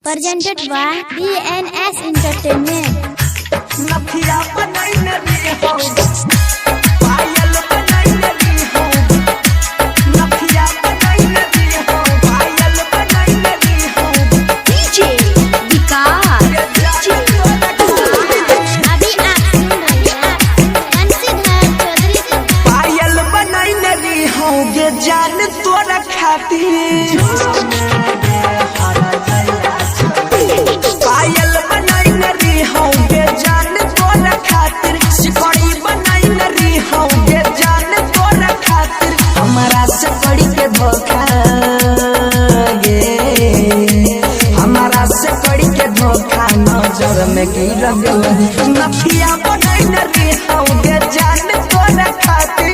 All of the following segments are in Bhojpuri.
presented by DNS Entertainment. नथिया बनाई नदी हो, पायल बनाई नदी हो, नथिया बनाई नदी हो, पायल बनाई नदी हो। DJ विकास। अभी आप सुन रहे हैं बंसीधर चौधरी से। पायल बनाई नदी हो गे जान तोरा खातिर, पायल बनाई नदी हो गे जान तोरा खातिर, सिकड़ी बनाई नदी हो गे जान तोरा खातिर। हमारा से कड़ी के धोखा गे, हमारा से कड़ी के धोखा नजर में गिर गल। नथिया बनाई नदी हो गे जान तोरा खातिर,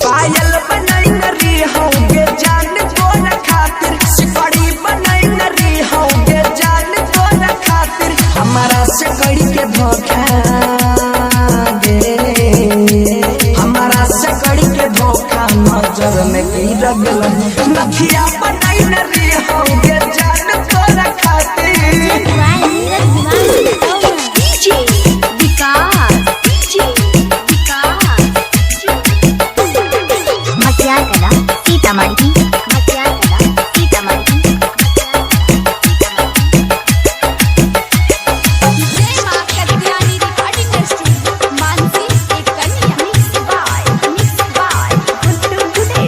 पायल बनाई नदी हो गे जान तोरा खातिर, सिकड़ी बनाई नदी हो गे जान तोरा खातिर। हमारा से कड़ी के धोखा गे, हमारा से कड़ी के धोखा नजर में गिर गल। नथिया बनाई नदी हो गे जान तोरा खातिर। DJ विकास। DJ विकास। मटियार कला सीतामढ़ी। मटियार कला सीतामढ़ी। जय मां कल्याणी रिकॉर्डिंग स्टूडियो मानसी एक कन्या। मिक्स बाय गुड्डू गुडे।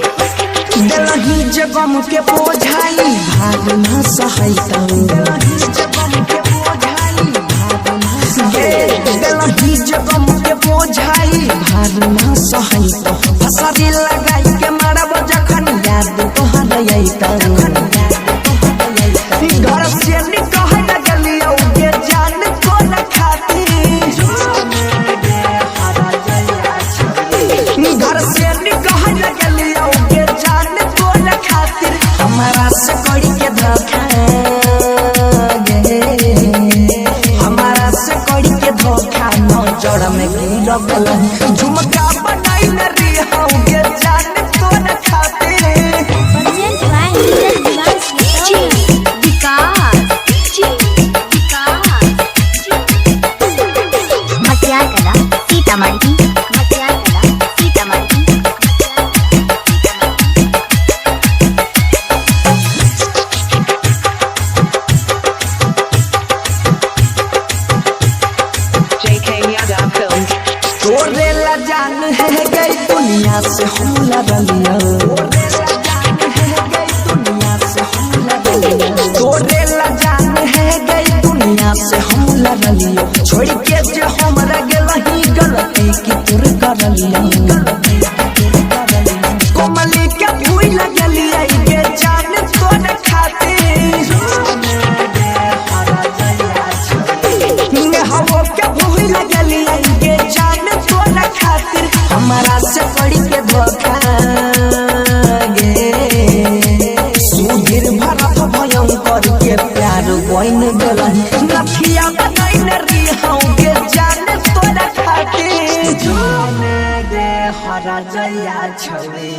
दलही जगम के बोझाई भाग न सहैतौ, दलही जगम के बोझाई भाग न सहैतौ, दलही जगम के बोझाई भाग न सहैतौ। फसरी लगाई के मारब जखन याद तोहर अइतौ, घर से निकह लगलियौ गे जान तोरा खातिर, घर से निकह लगलियौ गे जान तोरा खातिर। हमारा से कड़ी के धोखा गे, हमारा से कड़ी के धोखा नजर में गिर गल। झुमका बनाई नदी हो गे जान तोरा खातिर। DJ विकास। DJ विकास। मटियार कला सीतामढ़ी। मटियार कला सीतामढ़ी। JK Yadav Films. तोरे ला जान है गई दुनिया से हम लड़लिया, तोरे ला जान है गई दुनिया से हम लड़लिया। छोड़ के जो हमरा गेलही गलती की तोर करलिया, कोमली के भूल लगलिया गे जान तोरा खातिर। हवो के भूल लगलिया गे जान तोरा खातिर। हमारा से कड़ी के धोखा गे, सुधीर भरत भयंकर के प्यार बन गलन। नथिया बनाई नदी हो गे जान तोरा खातिर, गे हरा जया छवे।